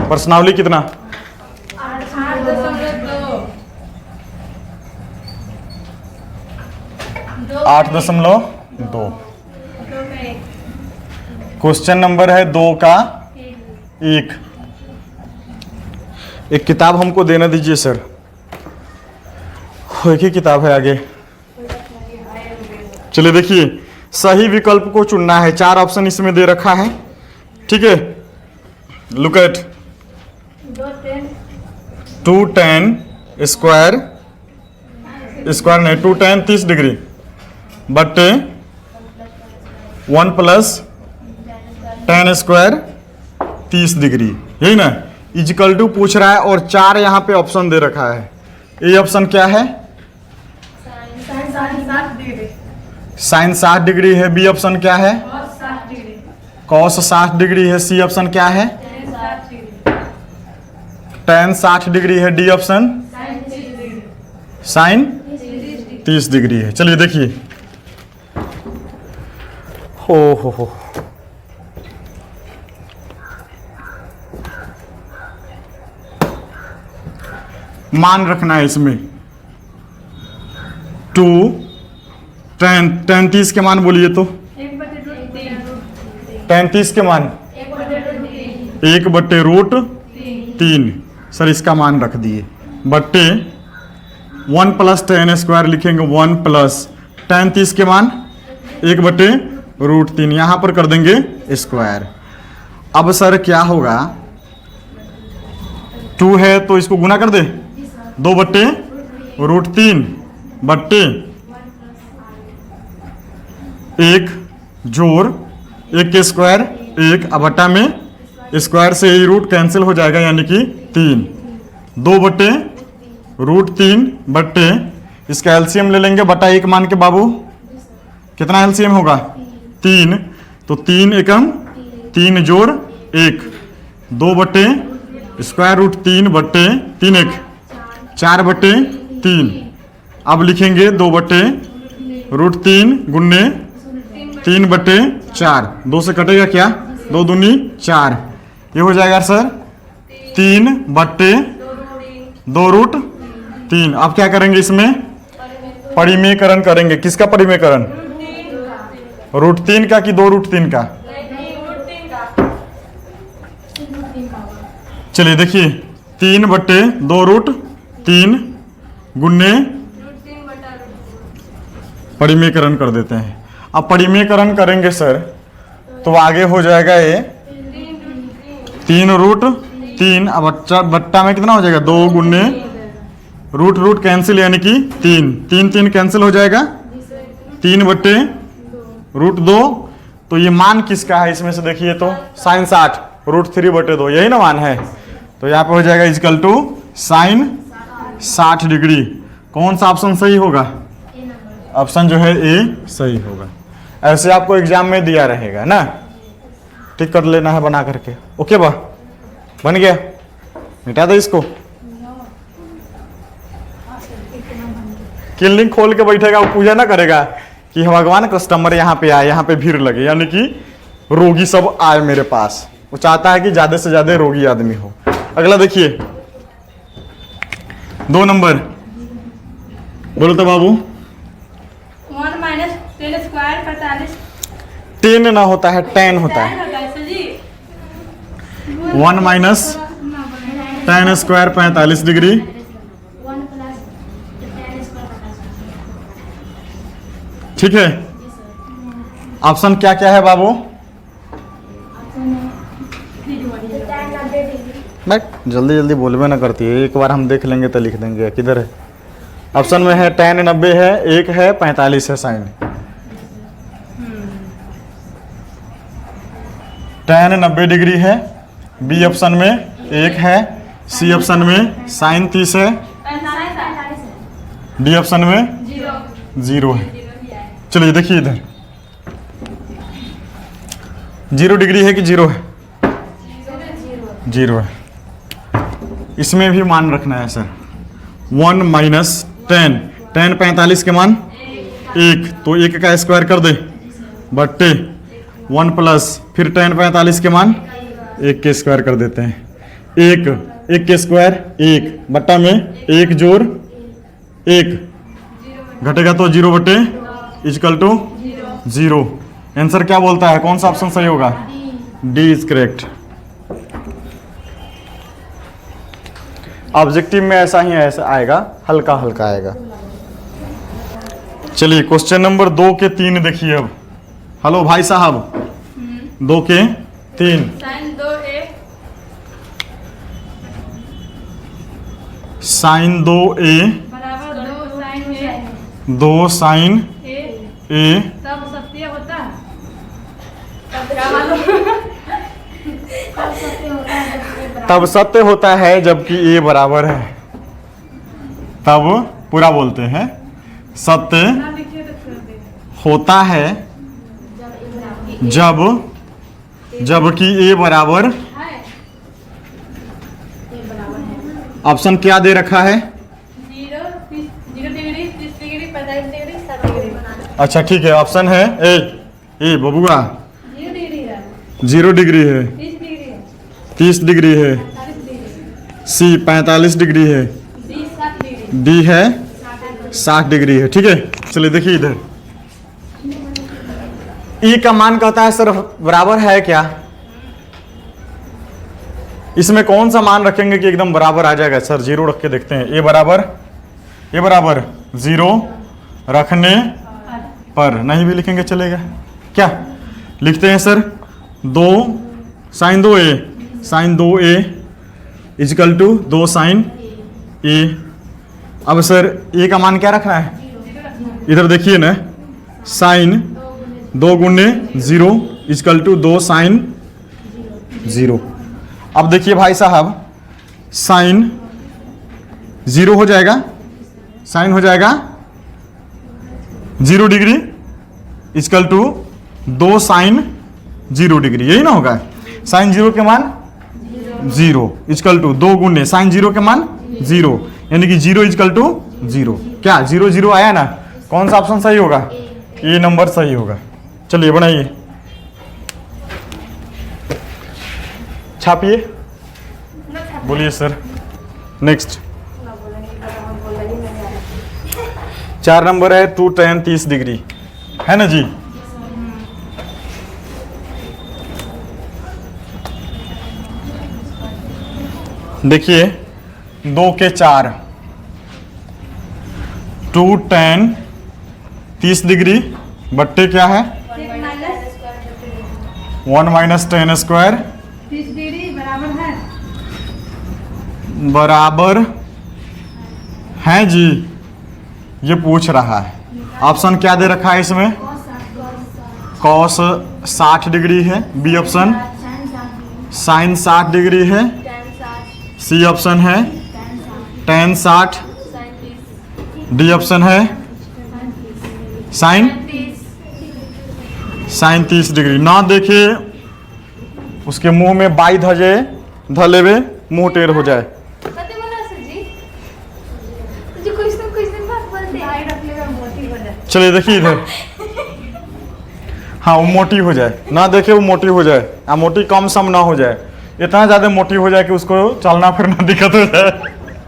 प्रश्नावली कितना? 8.2। Question number है 2 का 1। एक किताब हमको देना दीजिए सर। एक ही किताब है आगे। चलिए देखिए, सही विकल्प को चुनना है। 4 ऑप्शन इसमें दे रखा है, ठीक है। लुक एट 2 tan स्क्वायर नहीं 2 tan 30 डिग्री बटे 1 प्लस tan स्क्वायर 30 डिग्री, यही ना, इजिकल टू पूछ रहा है। और 4 यहाँ पे ऑप्शन दे रखा है। ए ऑप्शन क्या है? साइन 60 डिग्री है। बी ऑप्शन क्या है? कॉस 60 डिग्री है। सी ऑप्शन क्या है? tan 60 डिग्री है। डी ऑप्शन साइन 30 डिग्री है। चलिए देखिए, हो मान रखना है इसमें। 2 tan 30 के मान बोलिए तो 33 के मान 1/√3। सर इसका मान रख दिए बट्टे 1 प्लस tan स्क्वायर लिखेंगे 1 प्लस tan 30 के मान 1/√3। यहां पर कर देंगे स्क्वायर। अब सर क्या होगा, 2 है तो इसको गुना कर दे 2/√3 बट्टे 1 जोड़ 1 के स्क्वायर 1, अब बट्टा में स्क्वायर से ही रूट कैंसिल हो जाएगा, यानी कि 3। 2/√3 बट्टे इसका एलसीएम ले लेंगे बटा 1 मान के बाबू। कितना एलसीएम होगा? 3। तो 3 एकम 3 जोड़ 1, 2/√3 बट्टे 3 1 4/3। अब लिखेंगे 2/√3 गुन्ने 3/4। 2 से कटेगा क्या? 2 दूनी 4। ये हो जाएगा सर 3/2√3। अब क्या करेंगे इसमें? परिमेयकरण करेंगे। किसका परिमेयकरण? √3 का कि 2√3 का? चलिए देखिए, 3/2√3 गुन्ने परिमेयकरण कर देते हैं। अब परिमेयकरण करेंगे सर तो आगे हो जाएगा ये 3√3। अब बट्टा में कितना हो जाएगा? 2 गुन्ने रूट कैंसिल, यानी कि 3 कैंसिल हो जाएगा 3/√2। तो ये मान किसका है इसमें से देखिए तो साइन 60 √3/2, यही ना मान है। तो यहाँ पे हो जाएगा इजकल टू साइन 60 डिग्री। कौन सा ऑप्शन सही होगा? ऑप्शन जो है ए सही होगा। ऐसे आपको एग्जाम में दिया रहेगा ना, ठीक कर लेना है बना करके। ओके बा, बन गया? मिटा दो इसको। क्लिनिक खोल के बैठेगा, वो पूजा ना करेगा कि भगवान कस्टमर यहाँ पे आए, यहाँ पे भीड़ लगे, यानी कि रोगी सब आए मेरे पास। वो चाहता है कि ज्यादा से ज्यादा रोगी आदमी हो। अगला देखिए 2 नंबर, बोलो तो बाबू। 1 माइनस tan स्क्वायर 45। 10 ना होता है, 10 होता है। 1 माइनस tan स्क्वायर 45 डिग्री। ठीक है, ऑप्शन क्या क्या है बाबू? बट जल्दी जल्दी बोलबे ना करती है, एक बार हम देख लेंगे तो लिख देंगे। किधर है? ऑप्शन में है tan 90 है, 1 है, 45 है साइन। tan 90 डिग्री है। बी ऑप्शन में 1 है। सी ऑप्शन में साइन 30 है। डी ऑप्शन में 0 है। चलिए देखिए इधर 0 डिग्री है कि 0 है? 0 है। इसमें भी मान रखना है सर। 1 माइनस tan 45 के मान 1, तो 1 का स्क्वायर कर दे बट्टे 1 प्लस फिर tan 45 के मान 1 के स्क्वायर कर देते हैं। एक, एक के स्क्वायर एक, बट्टा में एक जोड़ एक, घटेगा तो 0 बटे इक्वल टू 0। आंसर क्या बोलता है, कौन सा ऑप्शन सही होगा? D is correct. ऑब्जेक्टिव में ऐसा ही ऐसा आएगा, हल्का हल्का आएगा। चलिए क्वेश्चन नंबर 2 के 3 देखिए अब। हेलो भाई साहब, 2 के 3। साइन 2a साइन 2a बराबर 2 sine a 2 sine a a तब सत्य होता है। तब क्या मालूम? तब सत्य होता है जबकि a बराबर है। तब पूरा बोलते हैं, सत्य ना लिखिए तो छोड़ दे। होता है जबकि a बराबर। है ऑप्शन क्या दे रखा है? 0 डिग्री 30 डिग्री 45 डिग्री 60 डिग्री। अच्छा ठीक है, ऑप्शन है ए बबुआ 0 डिग्री है, 0 डिग्री है, 30 डिग्री है, 30 डिग्री है, 40 डिग्री, सी 45 डिग्री है, 60 डिग्री, डी है 60 डिग्री है। ठीक है, चलिए देखिए इधर ई का मान कहता है सर बराबर है क्या? इसमें कौन सा मान रखेंगे कि एकदम बराबर आ जाएगा? सर 0 रख के देखते हैं। ए बराबर 0 रखने पर, नहीं भी लिखेंगे चलेगा क्या? लिखते हैं sir 2 sine 2a equal to 2 sine a। अब सर ए का मान क्या रखना है? इधर देखिए ना, साइन 2 गुने 0 इजकल टू 2 साइन 0। अब देखिए भाई साहब, साइन 0 हो जाएगा, साइन हो जाएगा 0 degree equal to 2 sine 0 degree, यही ना होगा? साइन 0 के मान 0 इजकल टू 2 गुने साइन 0 के मान 0, यानी कि 0 इजकल टू 0। क्या 0 0 आया ना? कौन सा ऑप्शन सही होगा? ए नंबर सही होगा। चलिए बनाइए, छापिए, बोलिए सर। नेक्स्ट 4 नंबर है 2 tan 30 डिग्री, है ना जी? देखिए 2 के 4, 2 tan 30 डिग्री बट्टे क्या है? 1 माइनस tan स्क्वायर 30 डिग्री बराबर है, बराबर है जी, ये पूछ रहा है। ऑप्शन क्या दे रखा है इसमें? कॉस 60 डिग्री है, बी ऑप्शन साइन 60 डिग्री है, सी ऑप्शन है tan 60, डी ऑप्शन है साइन 30 डिग्री। ना देखे उसके मुंह में बाई धजे धलेवे मुंह टेढ़ हो जाए। चलिए देखिए इधर, हाँ वो मोटी हो जाए, ना देखे वो मोटी हो जाए, मोटी कम सम ना हो जाए, इतना ज्यादा मोटी हो जाए कि उसको चलना फिरना दिक्कत हो जाए। तो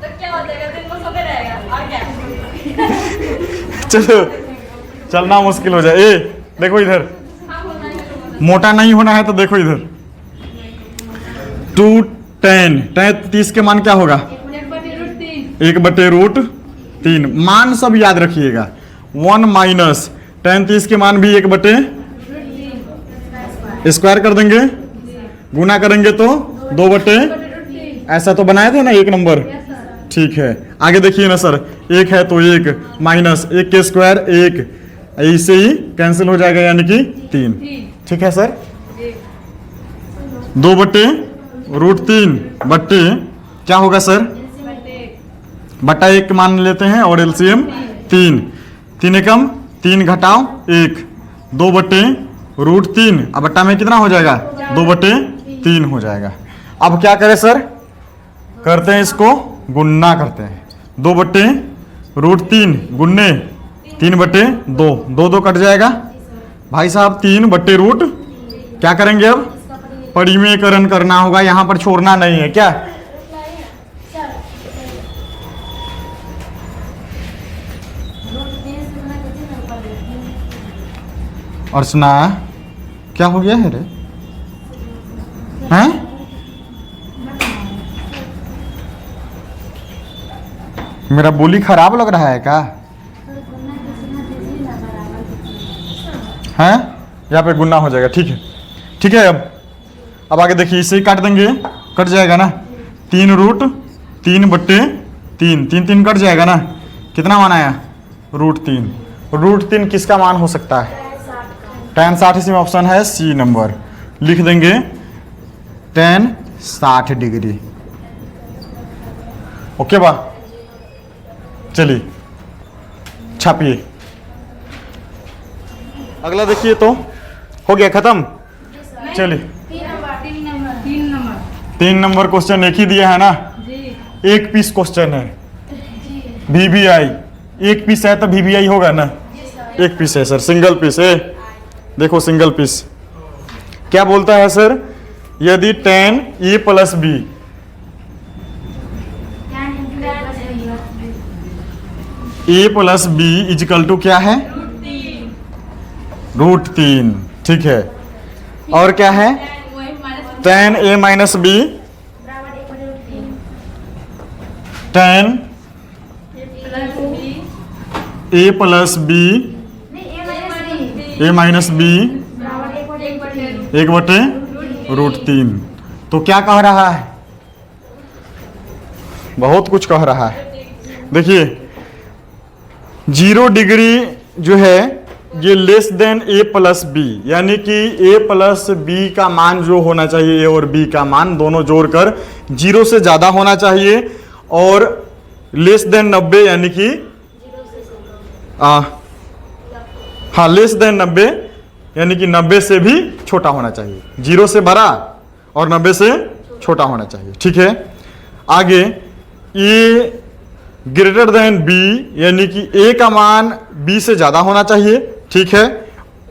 क्या हो जाएगा? दिन को सोते रहेगा और क्या? चलो चलना मुश्किल हो जाए। ए देखो इधर, मोटा नहीं होना है तो देखो इधर 2 tan 30 के मान क्या होगा? 1 बटे रूट 3। मान सब याद रखिएगा। 1 माइनस tan 30 के मान भी 1 बटे स्क्वायर कर देंगे, गुना करेंगे तो 2 बटे, ऐसा तो बनाए थे ना 1 नंबर। ठीक है, आगे देखिए ना सर, 1 है तो 1 माइनस 1 के स्क्वायर 1, ऐसे ही कैंसिल हो जाएगा, यानी कि 3। ठीक है सर, 2 बटे रूट 3 बट्टे क्या होगा सर? बट्टा 1 मान लेते हैं और एलसीएम 3, 3 एकम 3 घटाओ 1, 2 बटे रूट 3। अब बट्टा में कितना हो जाएगा? 2 बटे 3 हो जाएगा। अब क्या करें सर? करते हैं इसको गुन्ना करते हैं। 2 बटे रूट 3 गुन्ने 3 बटे 2, 2 कट जाएगा भाई साहब। 3 बटे रूट क्या करेंगे? अब परिमेयकरण करना होगा, यहाँ पर छोड़ना नहीं है क्या? अर्चना क्या हो गया है रे? हैं? मेरा बोली खराब लग रहा है क्या? हैं? यहाँ पे गुना हो जाएगा, ठीक है, ठीक है। अब आगे देखिए, इसे ही काट देंगे, कट जाएगा ना। 3 रूट 3 बट्टे 3, 3 3 कट जाएगा ना। कितना मान आया? रूट 3। रूट 3 किसका मान हो सकता है? tan 60। इसमें ऑप्शन है सी नंबर। लिख देंगे tan 60 डिग्री। ओके बा, चलिए छापिए। अगला देखिए, तो हो गया खत्म। चलिए 3 नंबर क्वेश्चन एक ही दिया है ना, एक पीस क्वेश्चन है। VBI एक पीस है तो VBI होगा ना, एक पीस है सर, सिंगल पीस है। देखो सिंगल पीस क्या बोलता है सर, यदि tan A + B A + B = क्या है? रूट 3, ठीक है। और क्या है? tan A - B tan A + B A - B 1/√3। तो क्या कह रहा है? बहुत कुछ कह रहा है। देखिए 0 डिग्री जो है ये लेस देन A + B, यानी कि A + B का मान जो होना चाहिए, A और B का मान दोनों जोड़कर 0 से ज़्यादा होना चाहिए, और लेस देन 90 यानी कि हाँ लेस देन 90 यानी कि 90 से भी छोटा होना चाहिए। 0 से बड़ा और 90 से छोटा होना चाहिए, ठीक है। आगे A > B यानी कि A का मान B से ज़्यादा होना चाहिए, ठीक है।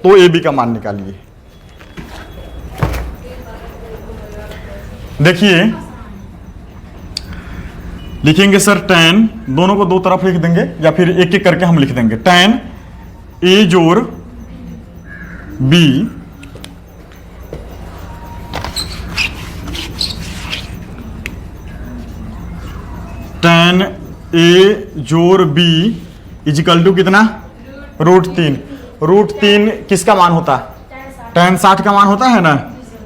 तो AB का मान निकालिए। देखिए लिखेंगे सर tan, दोनों को दो तरफ लिख देंगे या फिर एक एक करके हम लिख देंगे। tan A + B tan A + B = कितना? √3। √3 किसका मान होता है? tan 60 का मान होता है ना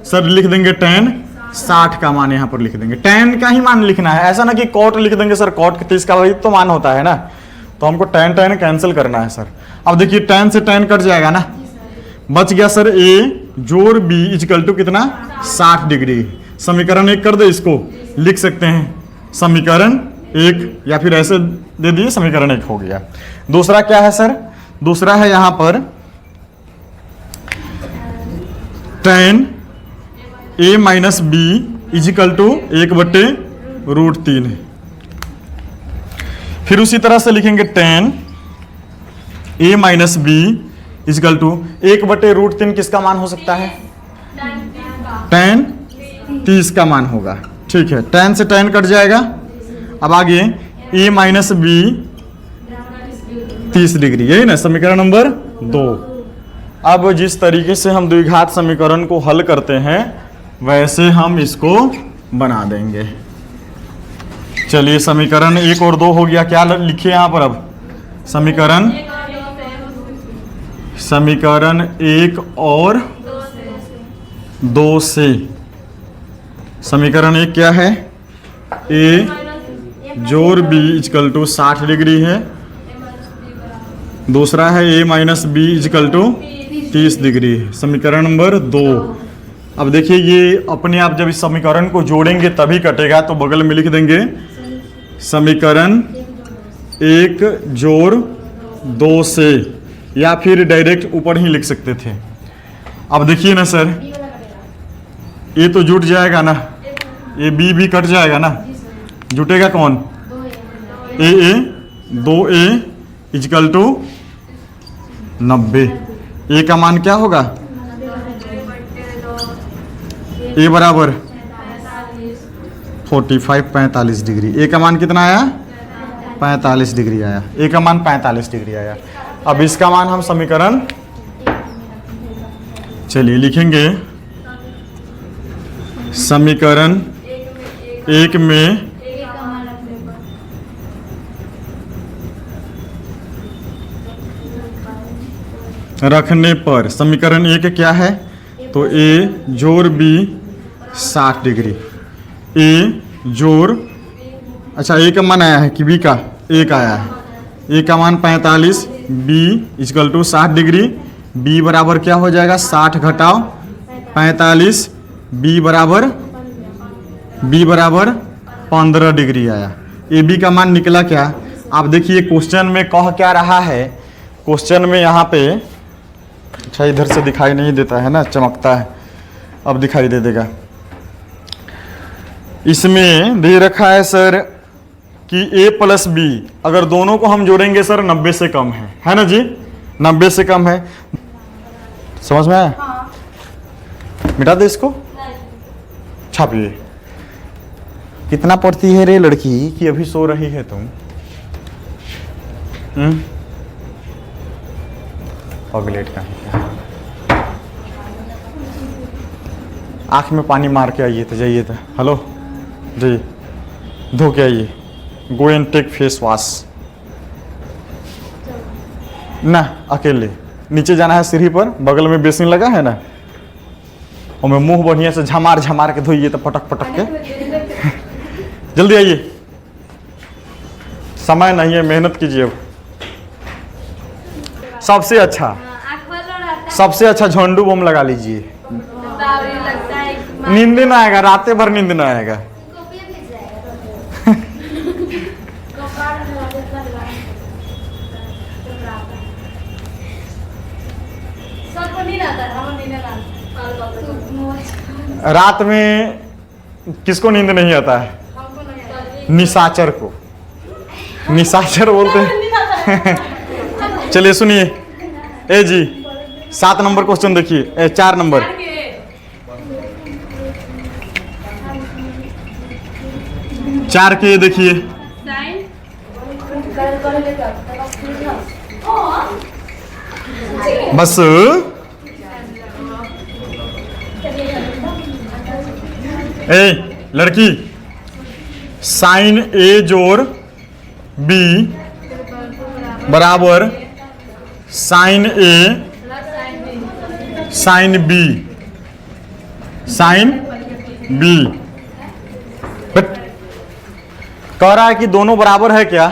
सर। लिख देंगे tan 60 का मान यहाँ पर लिख देंगे। tan का ही मान लिखना है, ऐसा ना कि cot लिख देंगे सर। cot 30 का वही तो मान होता है ना, तो हमको tan कैंसिल करना है सर। अब देखिए tan से tan कट जाएगा ना, बच गया सर A + B = कितना? 60 डिग्री। समीकरण 1 कर दे, इसको लिख सकते हैं समीकरण 1, या फिर ऐसे दे दिए समीकरण 1 हो गया। दूसरा क्या है सर? दूसरा है यहाँ पर tan A - B = 1/√3। फिर उसी तरह से लिखेंगे tan A - B = 1/√3 किसका मान हो सकता है? tan 30 का मान होगा, ठीक है। tan से tan कट जाएगा। अब आगे A - B 30 डिग्री, यही ना समीकरण नंबर 2। अब जिस तरीके से हम द्विघात समीकरण को हल करते हैं वैसे हम इसको बना देंगे। चलिए समीकरण 1 और 2 हो गया। क्या लिखिए यहाँ पर? अब समीकरण 1 और 2 से। समीकरण 1 क्या है? A + B = 60 डिग्री है। दूसरा है A - B = 30 डिग्री है। समीकरण नंबर 2। अब देखिए ये अपने आप जब इस समीकरण को जोड़ेंगे तभी कटेगा, तो बगल में लिख देंगे समीकरण 1 + 2 से, या फिर डायरेक्ट ऊपर ही लिख सकते थे। अब देखिए ना सर, ये तो जुट जाएगा ना, ये B कट जाएगा ना, जुटेगा कौन? A 2A = 90। A का मान क्या होगा? A = 45 degree. A का मान कितना आया? 45 डिग्री आया। A का मान 45 डिग्री आया। अब इसका मान हम समीकरण चलिए लिखेंगे समीकरण एक में रखने पर समीकरण एक क्या है, तो ए जोड़ बी 60 डिग्री, ए जोड़, अच्छा ए का मान आया है कि बी का, ए का आया है, ए का मान 45, B equal to 60 degree, B बराबर क्या हो जाएगा 60 घटाओ 45, बी बराबर 15 डिग्री आया। ए बी का मान निकला क्या, आप देखिए क्वेश्चन में कह क्या रहा है, क्वेश्चन में यहाँ पे, अच्छा इधर से दिखाई नहीं देता है ना, चमकता है, अब दिखाई दे देगा। इसमें दे रखा है सर कि a प्लस बी, अगर दोनों को हम जोड़ेंगे सर 90 से कम है ना जी, 90 से कम है, समझ में आया? मिटा दे इसको, छापिए। कितना पढ़ती है रे लड़की कि अभी सो रही है तुम? पगलेट का आँख में पानी मार के आइए तो जाइए तो, हेलो जी, धो के आइए, go and take face wash ना, अकेले नीचे जाना है सीढ़ी पर, बगल में बेसिन लगा है ना, और मैं मुंह बढ़िया से झमार के धोइए तो पटक के जल्दी आइए, समय नहीं है, मेहनत कीजिए। अब सबसे अच्छा झंडू बम लगा लीजिए, नींद ना आएगा, रातें भर नींद ना आएगा। रात में किसको नींद नहीं आता है? निशाचर को, निशाचर बोलते हैं। चलिए सुनिए, ए जी 7 नंबर क्वेश्चन देखिए, 4 नंबर, चार के देखिए, बस ए लड़की, साइन ए जोड़ बी बराबर sine A sine B, sine B, but कह रहा है कि दोनों बराबर है क्या?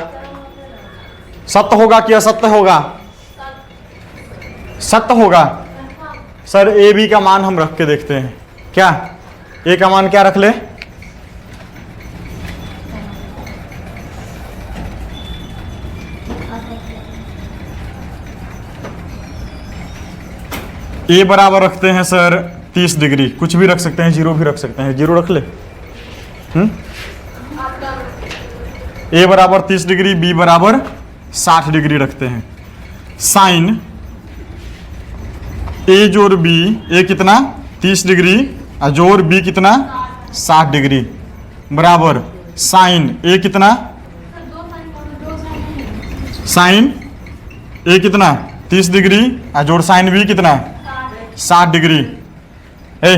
सत्य होगा कि असत्य होगा? सत्य होगा। सर ए बी का मान हम रख के देखते हैं, क्या ए का मान क्या रख ले? ए बराबर रखते हैं सर 30 डिग्री, कुछ भी रख सकते हैं, जीरो भी रख सकते हैं, जीरो रख ले। ए बराबर 30 डिग्री, बी बराबर 60 डिग्री रखते हैं। साइन ए जोड़ बी, ए कितना 30 डिग्री और जोड़ बी कितना 60 डिग्री बराबर साइन ए कितना, साइन ए कितना 30 डिग्री और जोड़ साइन बी कितना 60 डिग्री। ए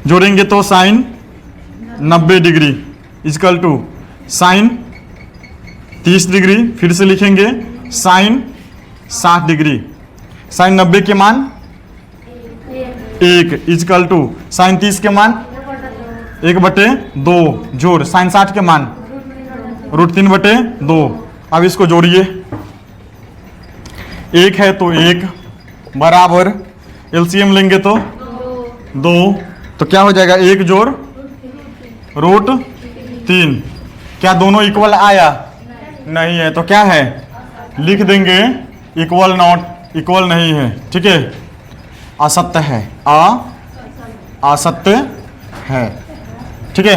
जोड़ेंगे तो sine 90 degree equal to sine 30 degree, फिर से लिखेंगे साइन 60 डिग्री, साइन 90 के मान 1 इक्वल टू साइन 30 के मान 1/2 जोड़ साइन 60 के मान √3/2। अब इसको जोड़िए, 1 है तो 1 बराबर एलसीएम लेंगे तो 2, तो क्या हो जाएगा 1 जोड़ √3। क्या दोनों इक्वल आया? नहीं है, तो क्या है लिख देंगे इक्वल नॉट, इक्वल नहीं है, ठीक है, असत्य है, असत्य है, ठीक है,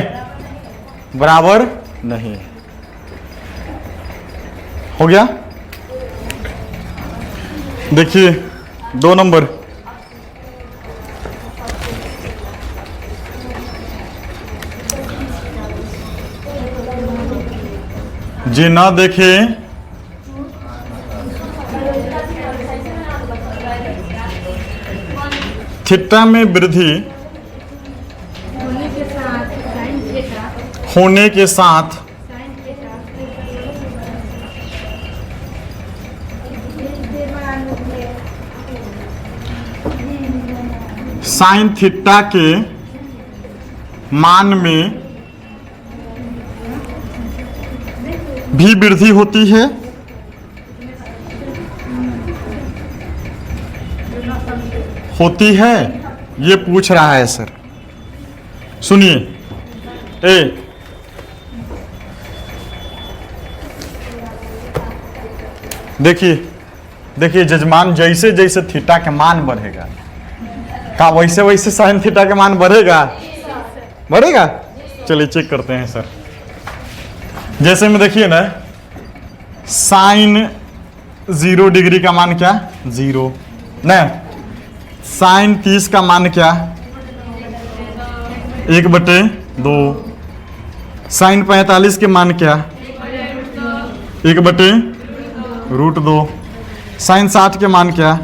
बराबर नहीं है। हो गया? देखिए 2 नंबर, जे ना देखे थीटा में वृद्धि होने के साथ साइन थीटा होने के साथ साइन थीटा साइन थीटा के मान में भी वृद्धि होती है। होती है, ये पूछ रहा है सर। सुनिए, ए देखिए जजमान, जैसे जैसे थीटा के मान बढ़ेगा का वैसे वैसे साइन थीटा के मान बढ़ेगा। चलिए चेक करते हैं सर। जैसे में देखिए ना, साइन 0 डिग्री का मान क्या 0 न, साइन 30 का मान क्या 1/2, साइन 45 के मान क्या 1/√2, साइन 60 के मान क्या,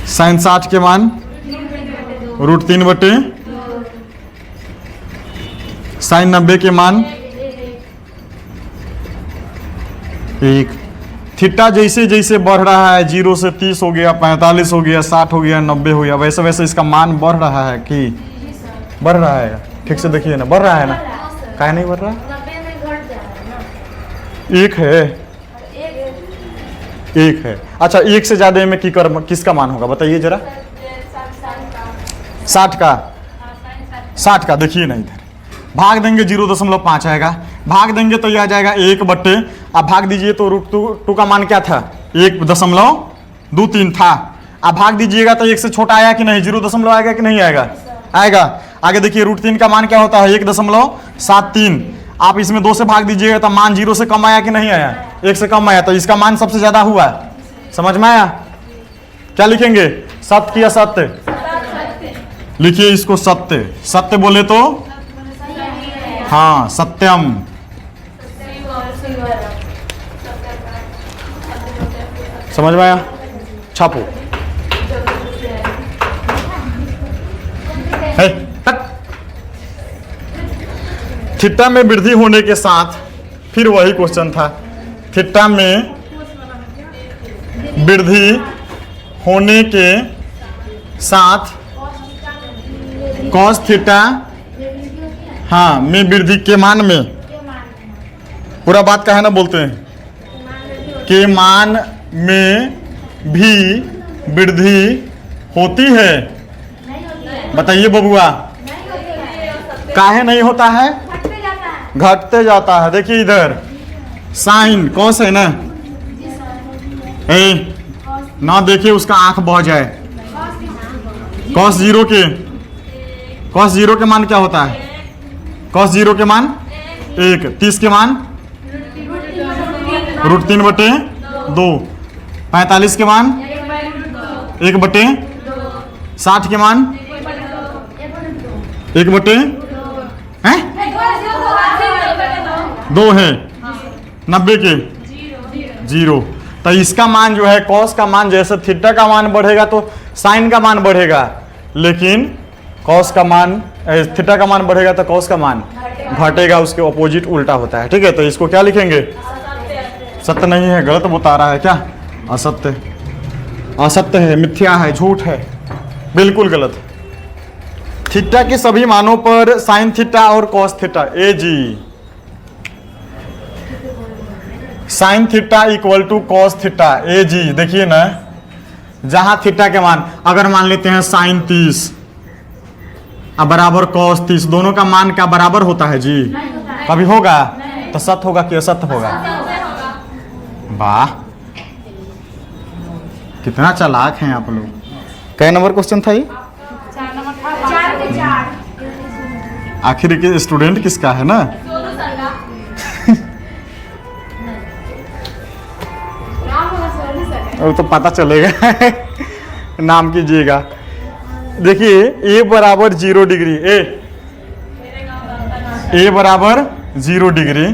साइन 60 के मान √3/, साइन 90 के मान 1। थीटा जैसे जैसे बढ़ रहा है, 0 से 30 हो गया, 45 हो गया, 60 हो गया, 90 हो गया, वैसे वैसे इसका मान बढ़ रहा है कि बढ़ रहा है। ठीक से देखिए ना, बढ़ रहा है ना, काहे नहीं बढ़ रहा। 90 में घट जा रहा है ना, 1 है। अच्छा, 1 से ज्यादा में किसका मान होगा बताइए जरा। 60 का देखिए ना, इधर भाग देंगे 0.5 आएगा, भाग देंगे तो यह आ जाएगा 1/, अब भाग दीजिए तो √2 का मान क्या था 1.23 था। अब भाग दीजिएगा तो 1 से छोटा आया कि नहीं, 0 आएगा कि नहीं आएगा, आएगा। आगे देखिए √3 का मान क्या होता है 1.73। आप इसमें 2 से भाग दीजिएगा तो मान 0 से कम आया कि नहीं आया, 1 से कम आया, तो इसका मान सबसे ज्यादा हुआ। समझ में आया। क्या लिखेंगे, सत्य कि असत्य। लिखिए इसको सत्य। सत्य बोले तो हाँ सत्यम। समझ में आया, छापो। थीटा में वृद्धि होने के साथ, फिर वही क्वेश्चन था, थीटा में वृद्धि होने के साथ कॉस थीटा हाँ में वृद्धि के मान में, पूरा बात का है ना, बोलते हैं के मान में भी वृद्धि होती है। बताइए बबुआ, काहे नहीं होता है, घटते जाता है। देखिए इधर साइन कॉस है ना, ना देखिए उसका आंख बह जाए। कॉस 0 के मान क्या होता है, कॉस 0 के मान 1, 30 के मान √3/2, 45 के मान 1/, 60 के मान 1/2 है, 90 के 0। तो इसका मान जो है, कॉस का मान, जैसे थीटा का मान बढ़ेगा तो साइन का मान बढ़ेगा, लेकिन कॉस का मान थीटा का मान बढ़ेगा तो कॉस का मान घटेगा, उसके ऑपोजिट उल्टा होता है। ठीक है, तो इसको क्या लिखेंगे, सत्य नहीं है, गलत बता रहा है क्या, असत्य। असत्य है, मिथ्या है, झूठ है, बिल्कुल गलत। थीटा के सभी मानों पर साइन थीटा और cos theta sine theta equal to cos theta देखिए ना, जहां थीटा के मान अगर मान लेते हैं साइन 30 अब बराबर कॉस 30, दोनों का मान क्या बराबर होता है जी, कभी होगा तो सत्य होगा कि असत्य होगा। वाह, कितना चालाक हैं आप लोग। कै नंबर क्वेश्चन था ये, 4 आखिर के स्टूडेंट किसका है ना। वो तो पता चलेगा नाम कीजिएगा। देखिए a बराबर 0 डिग्री, a बराबर 0 डिग्री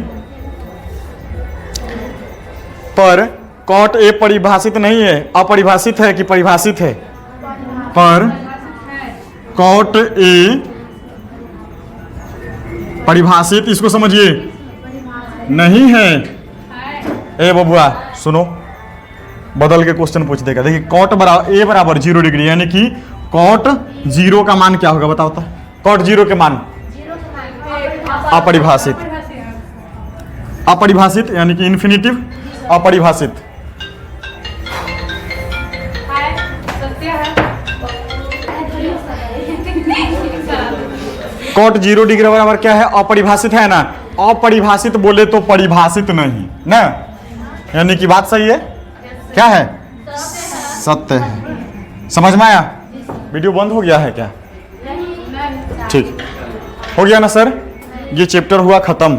पर कॉट ए परिभाषित नहीं है, अपरिभाषित है कि परिभाषित है? पर कॉट ए परिभाषित, इसको समझिए, नहीं है। ए बबुआ सुनो, बदल के क्वेश्चन पूछ देगा। देखिए कॉट बराबर ए बराबर 0 डिग्री, यानी कि कॉट 0 का मान क्या होगा बताओ तो? कॉट 0 के मान अपरिभाषित, अपरिभाषित यानी कि इन्फिनिटिव अपरिभाषित। कॉट 0 डिग्री बराबर क्या है? अपरिभाषित है ना। अपरिभाषित बोले तो परिभाषित नहीं ना, यानी कि बात सही है। क्या है? सत्य है। समझ में आया? वीडियो बंद हो गया है क्या? ठीक हो गया ना सर? ये चैप्टर हुआ खत्म।